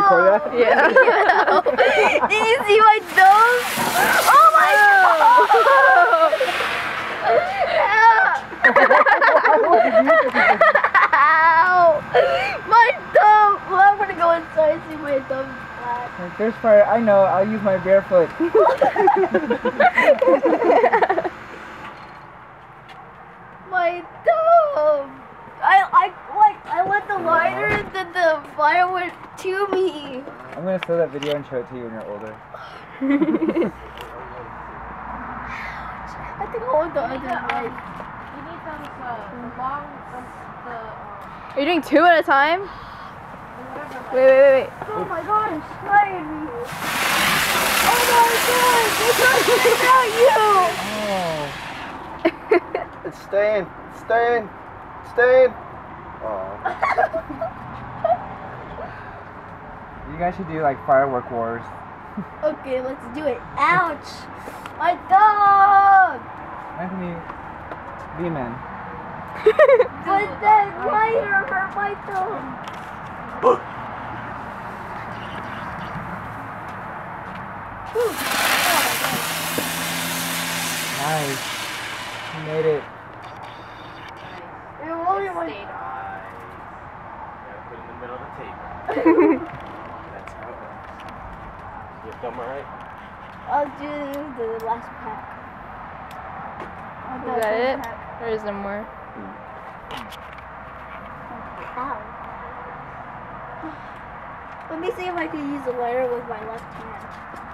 record that? Yeah. Did you see my nose? Oh my god! Ow! My thumb! Well, I'm gonna go inside and see my thumb flat. There's fire. I know. I'll use my barefoot. My thumb! I lit the lighter and then the fire went to me. I'm gonna show that video and show it to you when you're older. I think I'll hold the other way. You need some long, Are you doing two at a time? Wait. Oh my god, it's spraying me. Oh my god, it's not spraying out you. Oh. It's staying. Staying. Oh. You guys should do like firework wars. Okay, let's do it. Ouch! My dog! Anthony, be a man. But that lighter hurt my thumb. Nice. You made it. It only went. stayed on. Gotta put it in the middle of the table. That's how it works. Your thumb alright? I'll do the last pack. Is that it? Or is there more? Ow. Let me see if I can use the lighter with my left hand.